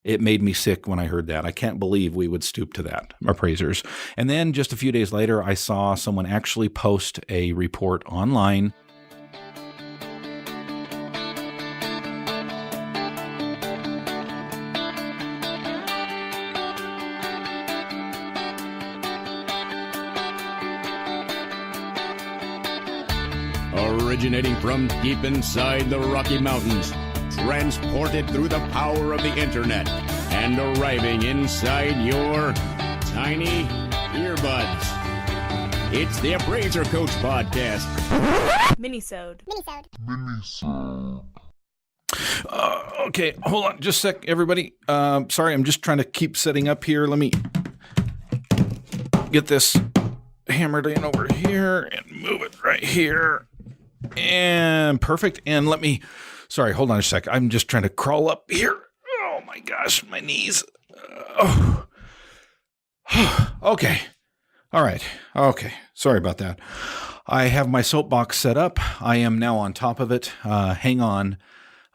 It made me sick when I heard that. I can't believe we would stoop to that, appraisers. And then just a few days later, I saw someone actually post a report online. Originating from deep inside the Rocky Mountains, transported through the power of the internet, and arriving inside your tiny earbuds. It's the Appraiser Coach Podcast. Minisode. Okay, hold on just a sec, everybody. Sorry, I'm just trying to keep setting up here. Let me get this hammered in over here and move it right here. And perfect. And sorry, hold on a sec. I'm just trying to crawl up here. Oh my gosh, my knees. Okay. All right. Okay. Sorry about that. I have my soapbox set up. I am now on top of it. Hang on.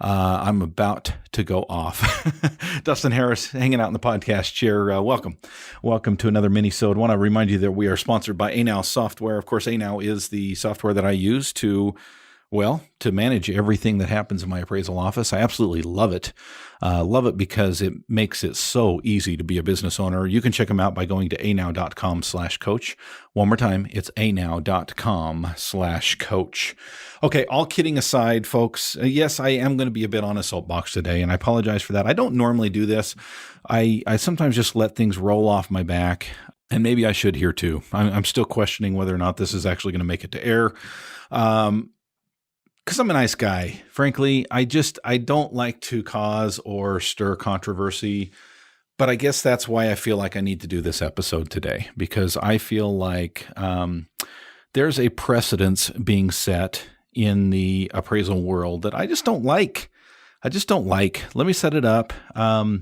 I'm about to go off. Dustin Harris hanging out in the podcast chair. Welcome. Welcome to another mini-sode. I want to remind you that we are sponsored by Anow Software. Of course, Anow is the software that I use to manage everything that happens in my appraisal office. I absolutely love it. Love it because it makes it so easy to be a business owner. You can check them out by going to anow.com/coach. One more time, it's anow.com/coach. Okay, all kidding aside, folks, yes, I am going to be a bit on a soapbox today, and I apologize for that. I don't normally do this. I sometimes just let things roll off my back, and maybe I should here too. I'm still questioning whether or not this is actually going to make it to air. Because I'm a nice guy. Frankly, I don't like to cause or stir controversy, but I guess that's why I feel like I need to do this episode today, because I feel like there's a precedence being set in the appraisal world that I just don't like. Let me set it up. A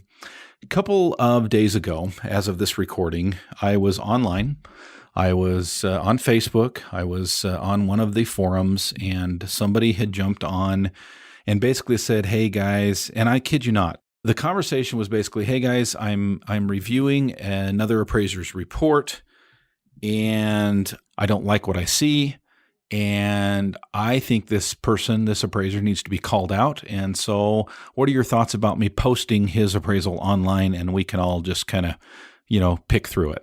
couple of days ago, as of this recording, I was online. I was on Facebook. I was on one of the forums, and somebody had jumped on and basically said, "Hey guys," and I kid you not, the conversation was basically, "Hey guys, I'm reviewing another appraiser's report, and I don't like what I see, and I think this appraiser needs to be called out. And so, what are your thoughts about me posting his appraisal online, and we can all just kind of, pick through it?"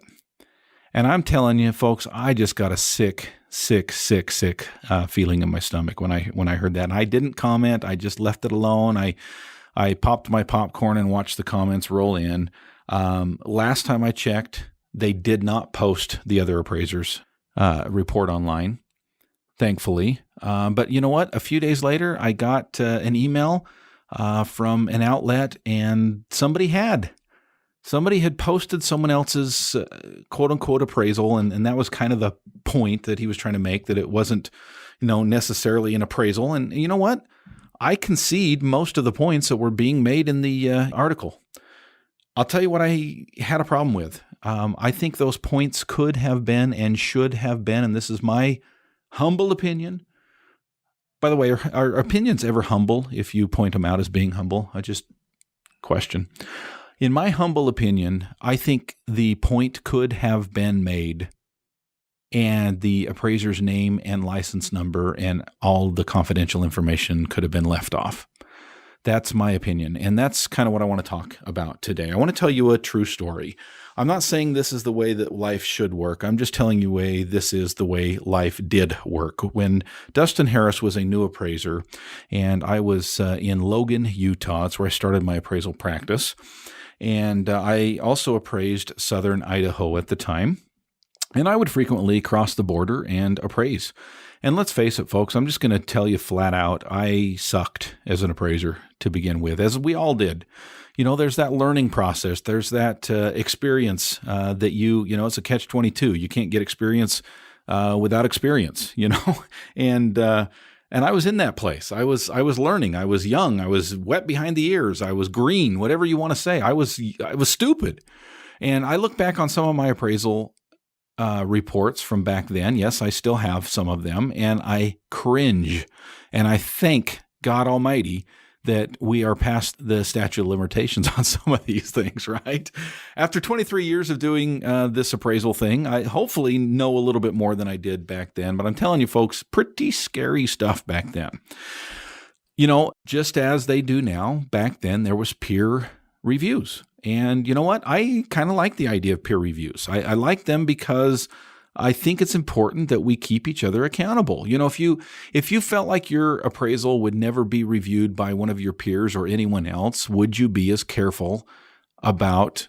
And I'm telling you, folks, I just got a sick feeling in my stomach when I heard that. And I didn't comment. I just left it alone. I popped my popcorn and watched the comments roll in. Last time I checked, they did not post the other appraiser's report online, thankfully. But you know what? A few days later, I got an email from an outlet, and somebody had posted someone else's quote unquote appraisal. And that was kind of the point that he was trying to make, that it wasn't, necessarily an appraisal. And you know what? I concede most of the points that were being made in the article. I'll tell you what I had a problem with. I think those points could have been and should have been, and this is my humble opinion. By the way, are opinions ever humble if you point them out as being humble? I just question. In my humble opinion, I think the point could have been made, and the appraiser's name and license number and all the confidential information could have been left off. That's my opinion, and that's kind of what I want to talk about today. I want to tell you a true story. I'm not saying this is the way that life should work. I'm just telling you this is the way life did work. When Dustin Harris was a new appraiser, and I was in Logan, Utah, that's where I started my appraisal practice. And I also appraised southern Idaho at the time. And I would frequently cross the border and appraise. And let's face it, folks, I'm just going to tell you flat out, I sucked as an appraiser to begin with, as we all did. There's that learning process. There's that experience that it's a catch-22. You can't get experience without experience, And I was in that place. I was learning. I was young. I was wet behind the ears. I was green, whatever you want to say. I was stupid. And I look back on some of my appraisal reports from back then. Yes, I still have some of them, and I cringe. And I thank God Almighty that we are past the statute of limitations on some of these things, right? After 23 years of doing this appraisal thing, I hopefully know a little bit more than I did back then. But I'm telling you, folks, pretty scary stuff back then. Just as they do now, back then there was peer reviews. And you know what? I kind of like the idea of peer reviews. I like them because I think it's important that we keep each other accountable. If you felt like your appraisal would never be reviewed by one of your peers or anyone else, would you be as careful about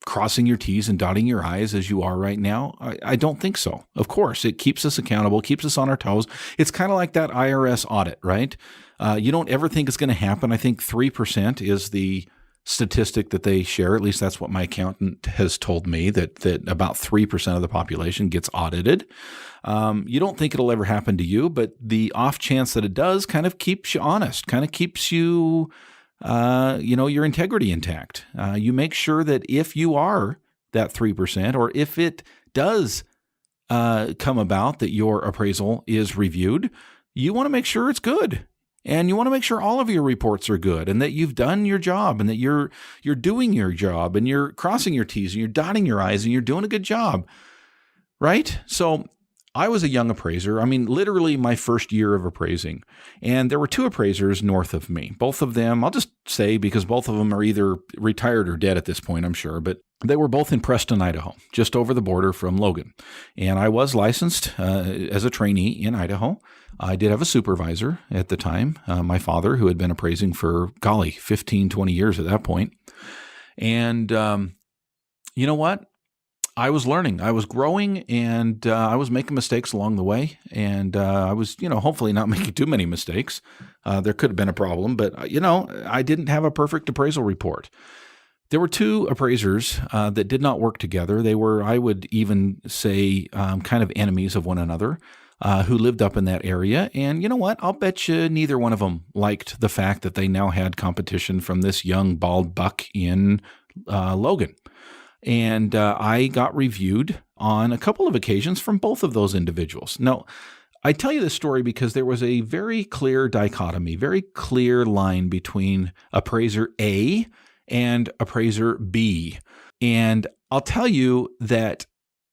crossing your T's and dotting your I's as you are right now? I don't think so. Of course, it keeps us accountable, keeps us on our toes. It's kind of like that IRS audit, right? You don't ever think it's going to happen. I think 3% is the statistic that they share. At least that's what my accountant has told me, that about 3% of the population gets audited. You don't think it'll ever happen to you, but the off chance that it does kind of keeps you honest, kind of keeps you, your integrity intact. You make sure that if you are that 3%, or if it does come about that your appraisal is reviewed, you want to make sure it's good. And you want to make sure all of your reports are good and that you've done your job and that you're doing your job and you're crossing your T's and you're dotting your I's and you're doing a good job, right? So I was a young appraiser. I mean, literally my first year of appraising. And there were two appraisers north of me. Both of them, I'll just say because both of them are either retired or dead at this point, I'm sure, but they were both in Preston, Idaho, just over the border from Logan. And I was licensed as a trainee in Idaho. I did have a supervisor at the time, my father, who had been appraising for, 15, 20 years at that point. And you know what? I was learning, I was growing, and I was making mistakes along the way. And I was, hopefully not making too many mistakes. There could have been a problem, but, I didn't have a perfect appraisal report. There were two appraisers that did not work together. They were, I would even say, kind of enemies of one another. Who lived up in that area. And you know what? I'll bet you neither one of them liked the fact that they now had competition from this young bald buck in Logan. And I got reviewed on a couple of occasions from both of those individuals. Now, I tell you this story because there was a very clear dichotomy, very clear line between appraiser A and appraiser B. And I'll tell you that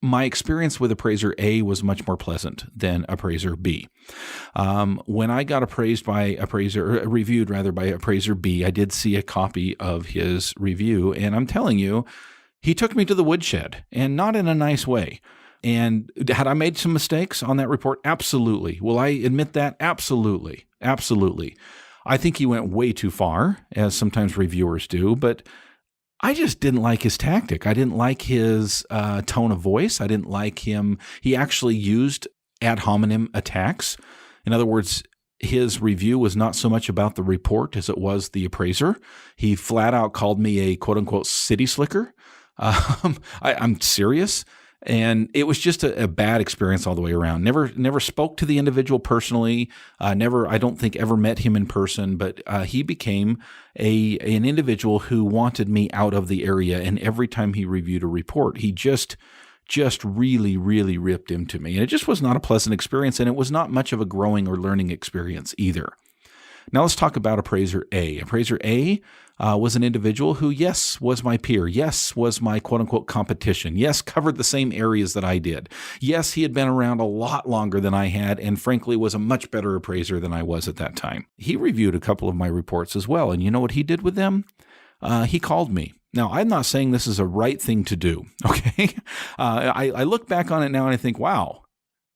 my experience with appraiser A was much more pleasant than appraiser B. When I got reviewed by appraiser B, I did see a copy of his review, and I'm telling you, he took me to the woodshed, and not in a nice way. And had I made some mistakes on that report? Absolutely. Will I admit that? Absolutely. Absolutely. I think he went way too far, as sometimes reviewers do, but I just didn't like his tactic. I didn't like his tone of voice. I didn't like him. He actually used ad hominem attacks. In other words, his review was not so much about the report as it was the appraiser. He flat out called me a quote unquote city slicker. I'm serious. And it was just a bad experience all the way around. Never spoke to the individual personally. I don't think ever met him in person, but he became an individual who wanted me out of the area. And every time he reviewed a report, he just really, really ripped into me. And it just was not a pleasant experience. And it was not much of a growing or learning experience either. Now let's talk about appraiser A. Appraiser A was an individual who, yes, was my peer. Yes, was my quote-unquote competition. Yes, covered the same areas that I did. Yes, he had been around a lot longer than I had and frankly was a much better appraiser than I was at that time. He reviewed a couple of my reports as well, and you know what he did with them? He called me. Now, I'm not saying this is a right thing to do, okay? I look back on it now and I think, wow,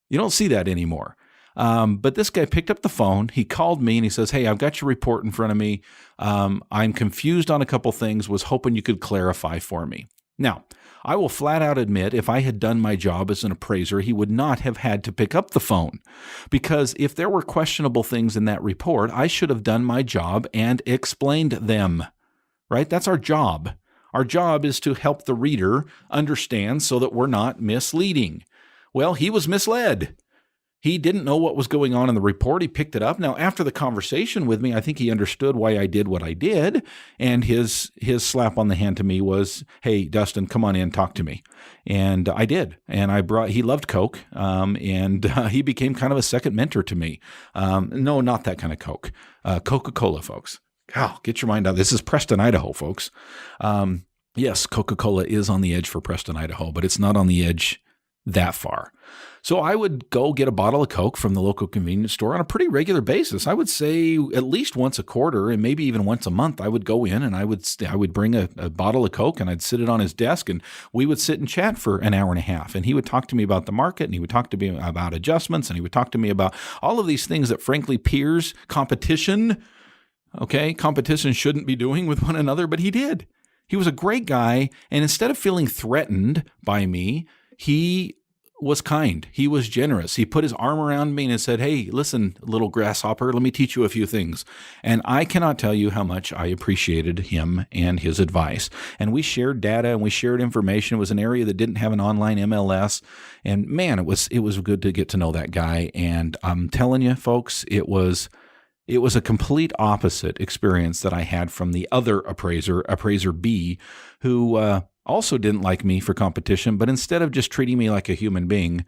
you don't see that anymore. But this guy picked up the phone, he called me and he says, hey, I've got your report in front of me. I'm confused on a couple things, was hoping you could clarify for me. Now, I will flat out admit if I had done my job as an appraiser, he would not have had to pick up the phone. Because if there were questionable things in that report, I should have done my job and explained them, right? That's our job. Our job is to help the reader understand so that we're not misleading. Well, he was misled. He didn't know what was going on in the report. He picked it up. Now, after the conversation with me, I think he understood why I did what I did. And his slap on the hand to me was, hey, Dustin, come on in, talk to me. And I did. And he loved Coke. And he became kind of a second mentor to me. No, not that kind of Coke. Coca-Cola, folks. God, get your mind out. This is Preston, Idaho, folks. Yes, Coca-Cola is on the edge for Preston, Idaho, but it's not on the edge that far. So I would go get a bottle of Coke from the local convenience store on a pretty regular basis. I would say at least once a quarter and maybe even once a month. I would go in and I would bring a bottle of Coke and I'd sit it on his desk and we would sit and chat for an hour and a half. And he would talk to me about the market and he would talk to me about adjustments and he would talk to me about all of these things that frankly peers, competition shouldn't be doing with one another, but he did. He was a great guy. And instead of feeling threatened by me, he was kind. He was generous. He put his arm around me and said, "Hey, listen, little grasshopper, let me teach you a few things." And I cannot tell you how much I appreciated him and his advice. And we shared data and we shared information. It was an area that didn't have an online MLS. And man, it was good to get to know that guy. And I'm telling you, folks, it was a complete opposite experience that I had from the other Appraiser B, who also didn't like me for competition, but instead of just treating me like a human being,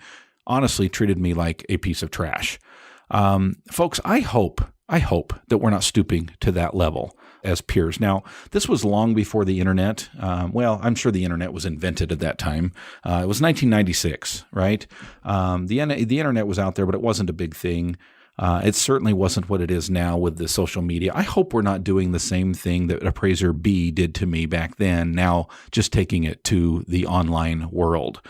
honestly treated me like a piece of trash. Folks, I hope that we're not stooping to that level as peers. Now, this was long before the internet. I'm sure the internet was invented at that time. It was 1996, right? The internet was out there, but it wasn't a big thing. It certainly wasn't what it is now with the social media. I hope we're not doing the same thing that Appraiser B did to me back then, now just taking it to the online world.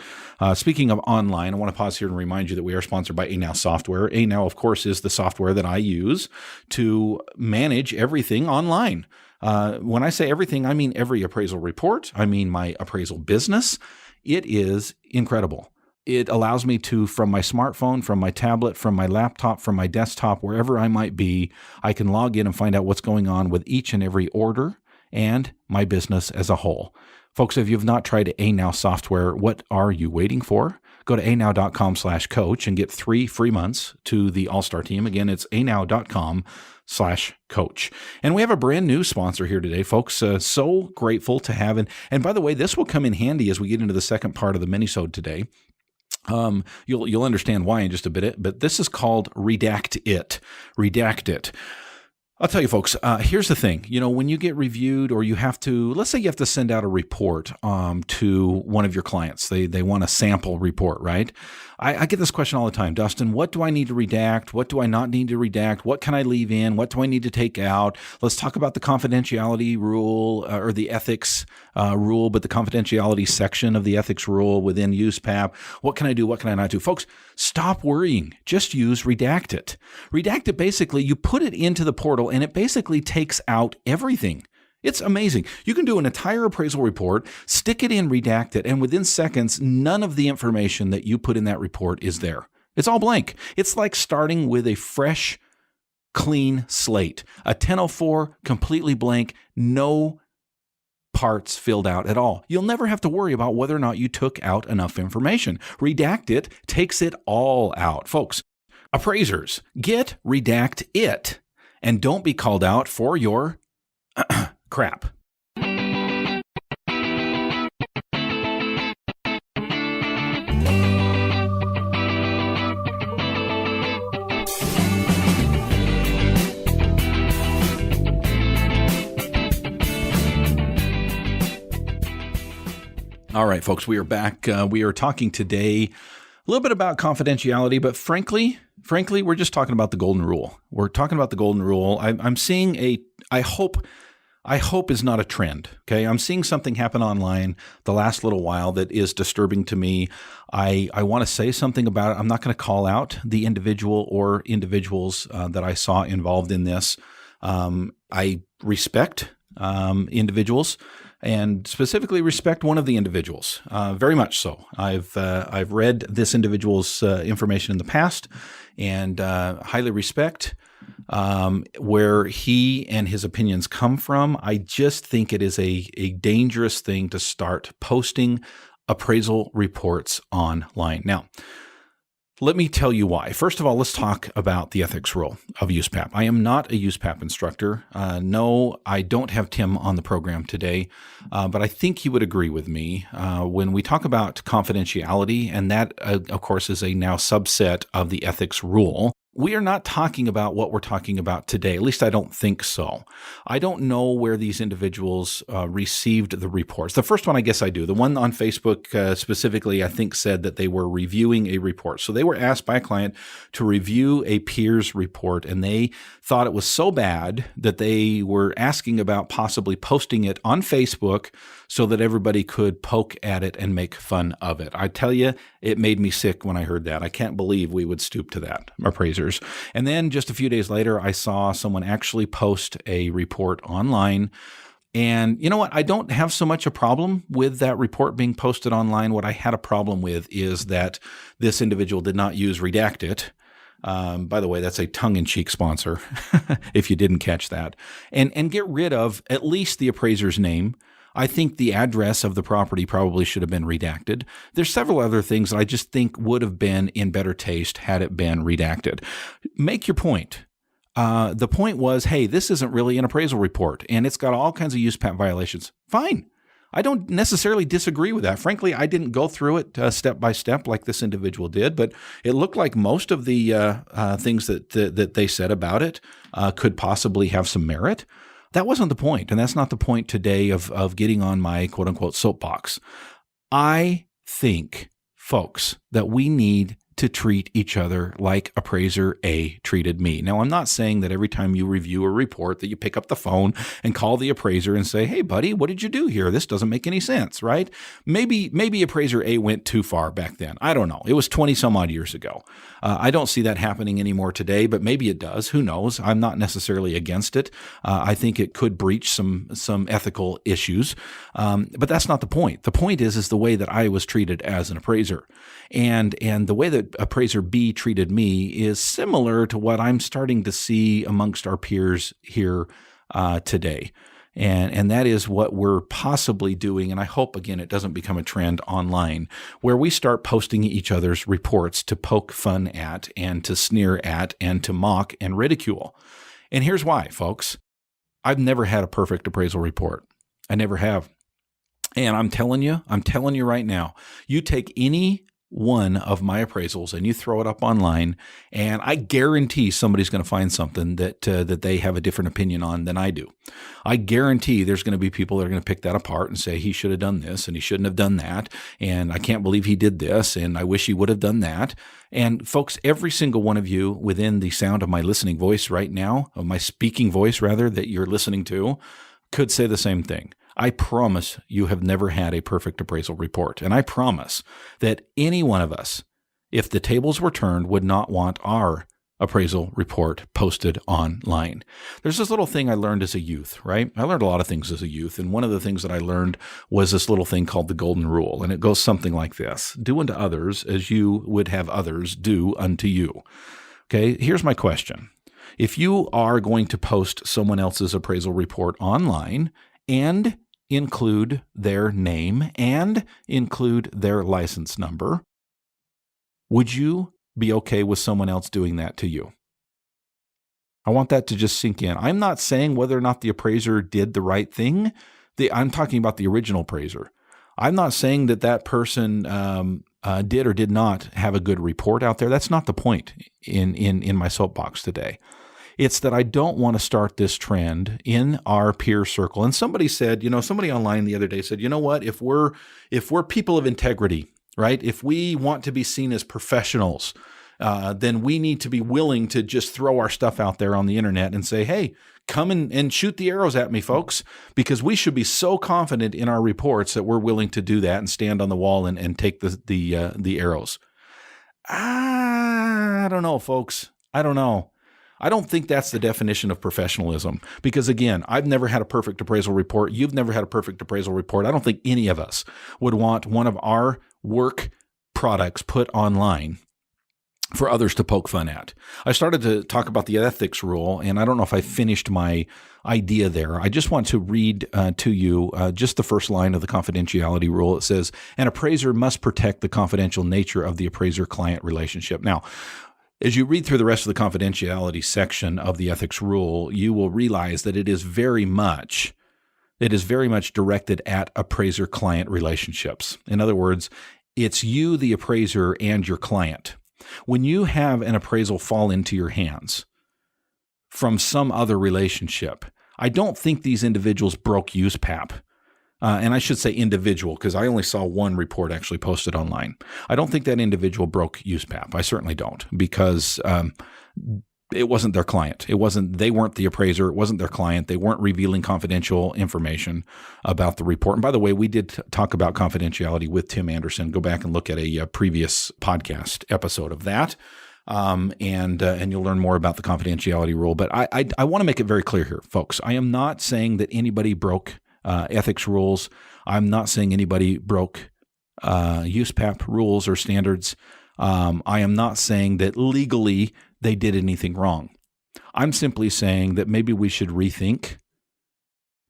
Speaking of online, I want to pause here and remind you that we are sponsored by ANow software. ANow, of course, is the software that I use to manage everything online. When I say everything, I mean every appraisal report. I mean my appraisal business. It is incredible. It allows me to, from my smartphone, from my tablet, from my laptop, from my desktop, wherever I might be, I can log in and find out what's going on with each and every order and my business as a whole. Folks, if you've not tried ANow software, what are you waiting for? Go to anow.com/coach and get 3 free months to the All-Star team. Again, it's anow.com/coach. And we have a brand new sponsor here today, folks. So grateful to have. And by the way, this will come in handy as we get into the second part of the minisode today. You'll understand why in just a bit, but this is called Redact It. Redact It. I'll tell you, folks, here's the thing. When you get reviewed or you have to, let's say you have to send out a report to one of your clients. They want a sample report, right? I get this question all the time. Dustin, what do I need to redact? What do I not need to redact? What can I leave in? What do I need to take out? Let's talk about the confidentiality rule or the ethics rule, but the confidentiality section of the ethics rule within USPAP. What can I do? What can I not do? Folks, stop worrying. Just use Redact It. Redact It, basically, you put it into the portal and it basically takes out everything. It's amazing. You can do an entire appraisal report, stick it in, redact it, and within seconds, none of the information that you put in that report is there. It's all blank. It's like starting with a fresh, clean slate. A 1004, completely blank, no parts filled out at all. You'll never have to worry about whether or not you took out enough information. Redact It takes it all out. Folks, appraisers, get Redact It, and don't be called out for your crap. All right, folks, we are back. We are talking today a little bit about confidentiality, but frankly, we're just talking about the golden rule. We're talking about the golden rule. I'm seeing I hope is not a trend. Okay. I'm seeing something happen online the last little while that is disturbing to me. I want to say something about it. I'm not going to call out the individual or individuals that I saw involved in this. I respect individuals and specifically respect one of the individuals, very much so. I've read this individual's information in the past and highly respect where he and his opinions come from. I just think it is a dangerous thing to start posting appraisal reports online. Now, let me tell you why. First of all, let's talk about the ethics rule of USPAP. I am not a USPAP instructor. No, I don't have Tim on the program today, but I think he would agree with me when we talk about confidentiality, and that, of course, is a now subset of the ethics rule. we are not talking about what we're talking about today. At least I don't think so. I don't know where these individuals received the reports. The first one, I guess I do. The one on Facebook specifically, I think said that they were reviewing a report. So they were asked by a client to review a peer's report, and they thought it was so bad that they were asking about possibly posting it on Facebook so that everybody could poke at it and make fun of it. I tell you, it made me sick when I heard that. I can't believe we would stoop to that, appraisers. And then just a few days later, I saw someone actually post a report online. And you know what? I don't have so much a problem with that report being posted online. What I had a problem with is that this individual did not use Redacted. By the way, that's a tongue-in-cheek sponsor, if you didn't catch that. And get rid of at least the appraiser's name. I think the address of the property probably should have been redacted. There's several other things that I just think would have been in better taste had it been redacted. Make your point. The point was, hey, this isn't really an appraisal report, and it's got all kinds of USPAP violations. Fine. I don't necessarily disagree with that. Frankly, I didn't go through it step by step like this individual did, but it looked like most of the things that they said about it could possibly have some merit. That wasn't the point, and that's not the point today of getting on my quote-unquote soapbox. I think, folks, that we need to treat each other like Appraiser A treated me. Now, I'm not saying that every time you review a report that you pick up the phone and call the appraiser and say, hey, buddy, what did you do here? This doesn't make any sense, right? Maybe Appraiser A went too far back then. I don't know. It was 20 some odd years ago. I don't see that happening anymore today, but maybe it does. Who knows? I'm not necessarily against it. I think it could breach some ethical issues, but that's not the point. The point is the way that I was treated as an appraiser. And the way that Appraiser B treated me is similar to what I'm starting to see amongst our peers here today. And that is what we're possibly doing. And I hope, again, it doesn't become a trend online where we start posting each other's reports to poke fun at and to sneer at and to mock and ridicule. And here's why, folks. I've never had a perfect appraisal report. I never have. And I'm telling you right now, you take any one of my appraisals and you throw it up online, and I guarantee somebody's going to find something that they have a different opinion on than I do. I guarantee there's going to be people that are going to pick that apart and say he should have done this and he shouldn't have done that, and I can't believe he did this and I wish he would have done that. And folks, every single one of you within the sound of my listening voice right now, of my speaking voice rather, that you're listening to, could say the same thing. I promise you have never had a perfect appraisal report. And I promise that any one of us, if the tables were turned, would not want our appraisal report posted online. There's this little thing I learned as a youth, right? I learned a lot of things as a youth. And one of the things that I learned was this little thing called the golden rule. And it goes something like this: do unto others as you would have others do unto you. Okay, here's my question. If you are going to post someone else's appraisal report online and include their name and include their license number, would you be okay with someone else doing that to you? I want that to just sink in. I'm not saying whether or not the appraiser did the right thing. I'm talking about the original appraiser. I'm not saying that person did or did not have a good report out there. That's not the point in my soapbox today. It's that I don't want to start this trend in our peer circle. And somebody said, somebody online the other day said, you know what, if we're people of integrity, right? If we want to be seen as professionals, then we need to be willing to just throw our stuff out there on the internet and say, hey, come and shoot the arrows at me, folks, because we should be so confident in our reports that we're willing to do that and stand on the wall and take the arrows. I don't know, folks. I don't know. I don't think that's the definition of professionalism because, again, I've never had a perfect appraisal report. You've never had a perfect appraisal report. I don't think any of us would want one of our work products put online for others to poke fun at. I started to talk about the ethics rule, and I don't know if I finished my idea there. I just want to read to you just the first line of the confidentiality rule. It says, an appraiser must protect the confidential nature of the appraiser-client relationship. Now, as you read through the rest of the confidentiality section of the ethics rule, you will realize that it is very much directed at appraiser-client relationships. In other words, it's you, the appraiser, and your client. When you have an appraisal fall into your hands from some other relationship, I don't think these individuals broke USPAP. And I should say individual, because I only saw one report actually posted online. I don't think that individual broke USPAP. I certainly don't, because it wasn't their client. They weren't the appraiser. It wasn't their client. They weren't revealing confidential information about the report. And by the way, we did talk about confidentiality with Tim Anderson. Go back and look at a previous podcast episode of that. And you'll learn more about the confidentiality rule. But I want to make it very clear here, folks. I am not saying that anybody broke ethics rules. I'm not saying anybody broke USPAP rules or standards. I am not saying that legally they did anything wrong. I'm simply saying that maybe we should rethink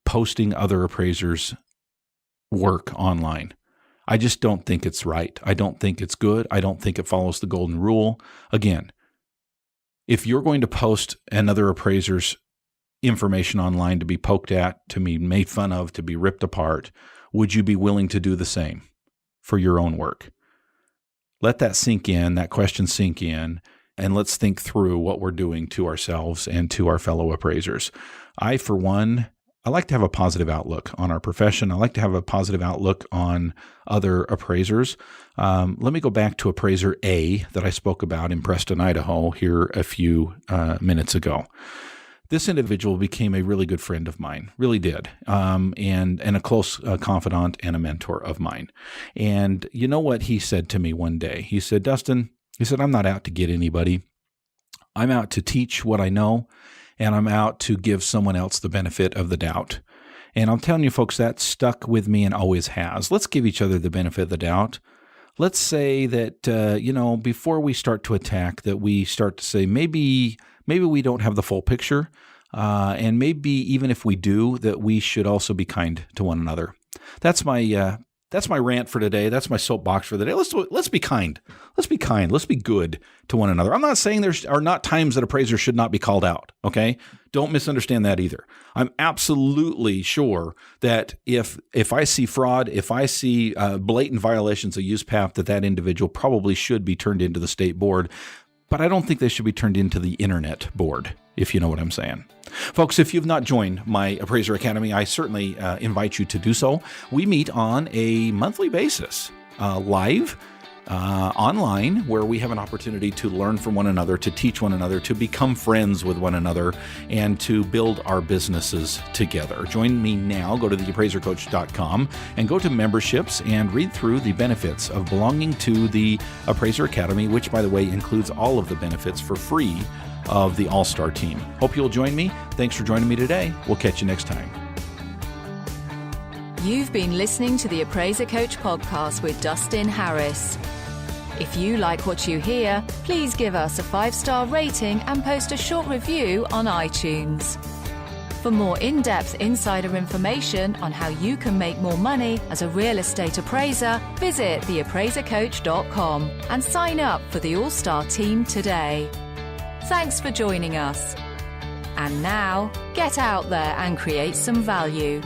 posting other appraisers' work online. I just don't think it's right. I don't think it's good. I don't think it follows the golden rule. Again, if you're going to post another appraiser's information online to be poked at, to be made fun of, to be ripped apart, would you be willing to do the same for your own work? Let that sink in, that question sink in, and let's think through what we're doing to ourselves and to our fellow appraisers. For one, I like to have a positive outlook on our profession. I like to have a positive outlook on other appraisers. Let me go back to Appraiser A that I spoke about in Preston, Idaho here a few minutes ago. This individual became a really good friend of mine, really did, and a close confidant and a mentor of mine. And you know what he said to me one day? He said, Dustin, I'm not out to get anybody. I'm out to teach what I know, and I'm out to give someone else the benefit of the doubt. And I'm telling you, folks, that stuck with me and always has. Let's give each other the benefit of the doubt. Let's say that, before we start to attack, that we start to say, maybe we don't have the full picture, and maybe even if we do, that we should also be kind to one another. That's my rant for today. That's my soapbox for the day. Let's be kind. Let's be kind. Let's be good to one another. I'm not saying there are not times that appraisers should not be called out, okay? Don't misunderstand that either. I'm absolutely sure that if I see fraud, if I see blatant violations of USPAP, that individual probably should be turned into the state board. But I don't think they should be turned into the internet board, if you know what I'm saying. Folks, if you've not joined my Appraiser Academy, I certainly invite you to do so. We meet on a monthly basis, live, online, where we have an opportunity to learn from one another, to teach one another, to become friends with one another, and to build our businesses together. Join me now. Go to theappraisercoach.com and go to memberships and read through the benefits of belonging to the Appraiser Academy, which, by the way, includes all of the benefits for free of the All-Star team. Hope you'll join me. Thanks for joining me today. We'll catch you next time. You've been listening to the Appraiser Coach podcast with Dustin Harris. If you like what you hear, please give us a 5-star rating and post a short review on iTunes. For more in-depth insider information on how you can make more money as a real estate appraiser, visit theappraisercoach.com and sign up for the All-Star team today. Thanks for joining us. And now, get out there and create some value.